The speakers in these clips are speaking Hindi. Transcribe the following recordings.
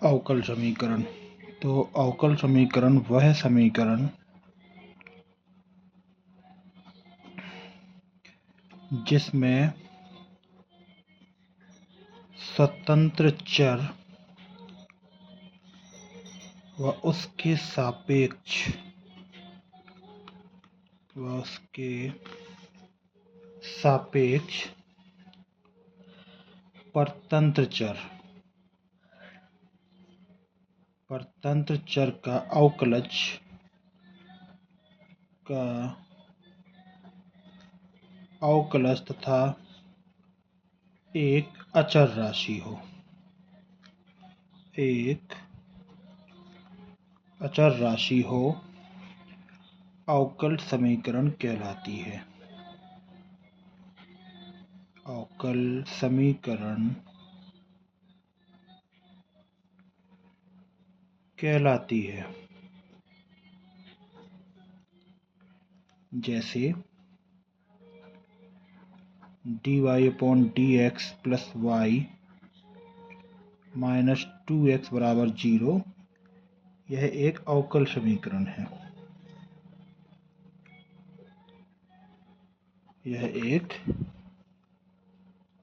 अवकल समीकरण। तो अवकल समीकरण वह समीकरण जिसमें स्वतंत्र चर व उसके सापेक्ष परतंत्र चर का अवकलज तथा एक अचर राशि हो अवकल समीकरण कहलाती है। अवकल समीकरण कहलाती है। जैसे dy/dx plus y minus 2x बराबर 0, यह एक अवकल समीकरण है। यह एक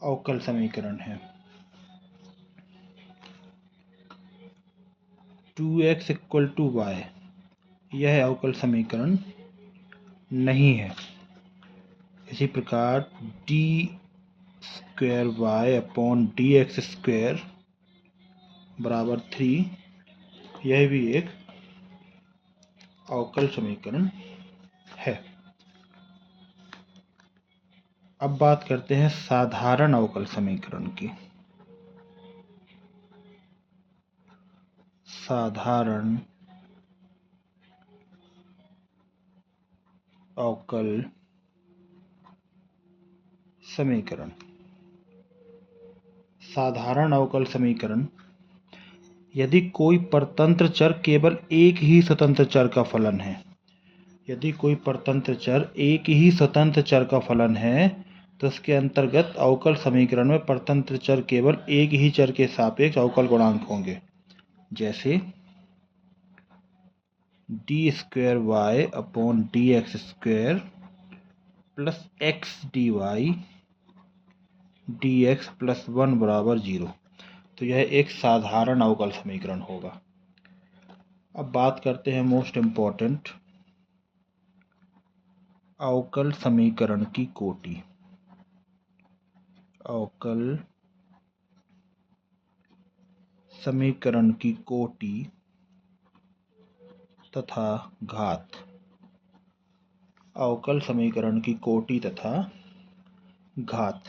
अवकल समीकरण है। 2x इक्वल टू y यह अवकल समीकरण नहीं है। इसी प्रकार d² बराबर 3, यह भी एक अवकल समीकरण है। अब बात करते हैं साधारण अवकल समीकरण की। साधारण अवकल समीकरण। साधारण अवकल समीकरण यदि कोई परतंत्र चर केवल एक ही स्वतंत्र चर का फलन है। यदि कोई परतंत्र चर एक ही स्वतंत्र चर का फलन है तो इसके अंतर्गत अवकल समीकरण में परतंत्र चर केवल एक ही चर के सापेक्ष अवकल गुणांक होंगे। जैसे d²y/dx² plus x dy/dx plus 1 बराबर 0। तो यह एक साधारण अवकल समीकरण होगा। अब बात करते हैं मोस्ट इम्पोर्टेंट अवकल समीकरण की कोटि। अवकल समीकरण की कोटि तथा घात। अवकल समीकरण की कोटि तथा घात।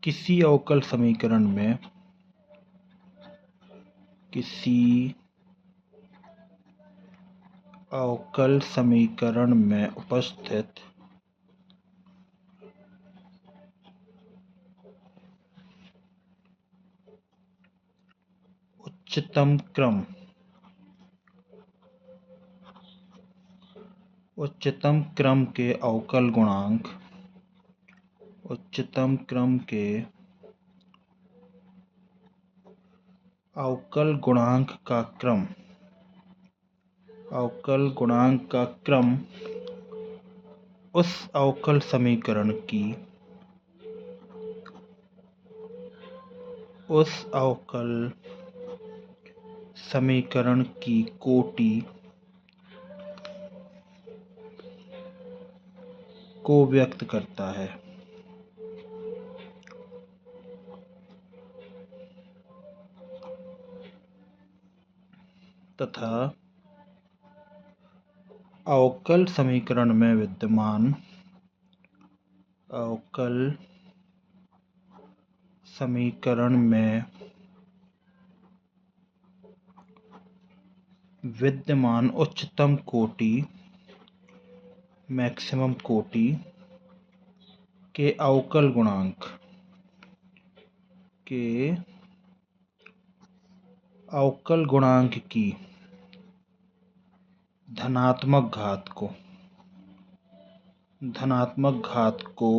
किसी अवकल समीकरण में उपस्थित उच्चतम क्रम के अवकल गुणांक का क्रम उस अवकल समीकरण की कोटि को व्यक्त करता है। तथा अवकल समीकरण में विद्यमान उच्चतम कोटि मैक्सिमम कोटि के अवकल गुणांक की धनात्मक घात को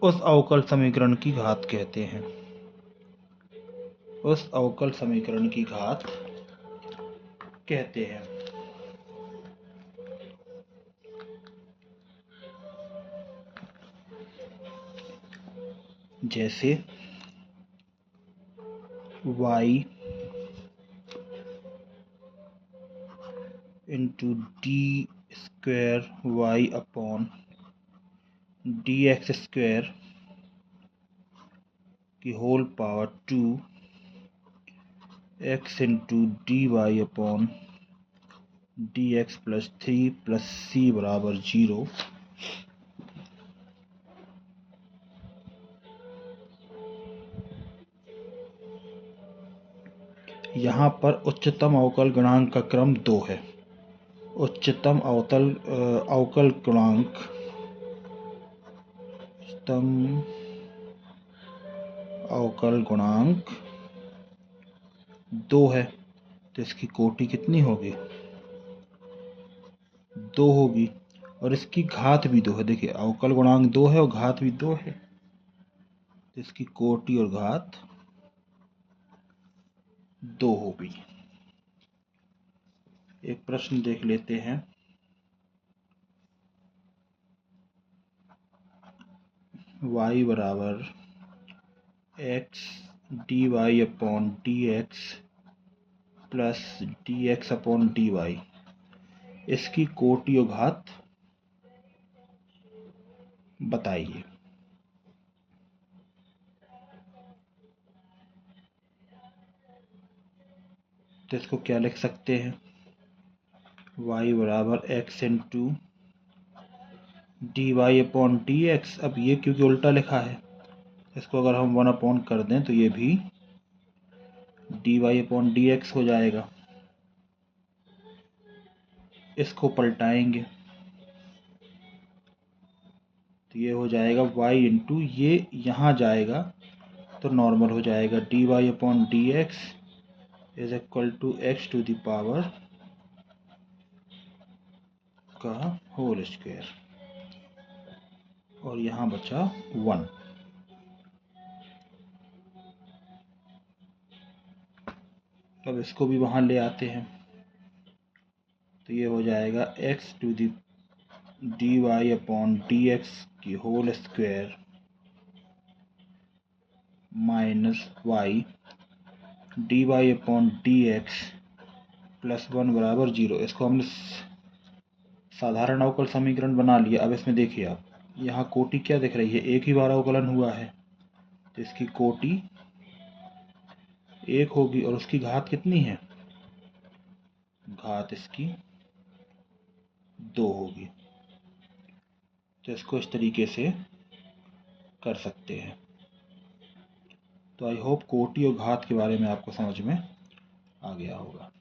उस अवकल समीकरण की घात कहते हैं। उस अवकल समीकरण की घात कहते हैं। जैसे y into D square Y upon D X square की whole power 2 x into D Y upon D x plus 3 plus C बराबर 0। यहाँ पर उच्चतम अवकल गुणांक का क्रम 2 है। उच्चतम अवकल गुणांक 2 है, तो इसकी कोटि कितनी होगी? 2 होगी। और इसकी घात भी 2 है। देखिए अवकल गुणांक 2 है और घात भी 2 है, तो इसकी कोटि और घात 2 होगी। एक प्रश्न देख लेते हैं। y बराबर x d Y upon D x plus d x upon d y, इसकी कोटि और घात बताइए। तो इसको क्या लिख सकते हैं? y बराबर x into D Y upon D x. अब ये क्योंकि उल्टा लिखा है, इसको अगर हम 1 अपॉन कर दें तो ये भी d Y upon D x हो जाएगा। इसको पलटाएंगे तो ये हो जाएगा y इंटू, ये यहाँ जाएगा तो नॉर्मल हो जाएगा, d Y upon D x is equal to x to the power का होल स्क्वायर, और यहाँ बचा 1। अब इसको भी वहाँ ले आते हैं तो ये हो जाएगा x to the D Y upon D X की whole square minus Y D Y upon D x plus 1 बराबर 0। इसको हमने साधारण अवकल समीकरण बना लिया। अब इसमें देखिए आप, यहाँ कोटि क्या दिख रही है? एक ही बार अवकलन हुआ है, तो इसकी कोटि 1 होगी। और उसकी घात कितनी है? घात इसकी 2 होगी। तो इसको इस तरीके से कर सकते हैं। तो आई होप कोटि और घात के बारे में आपको समझ में आ गया होगा।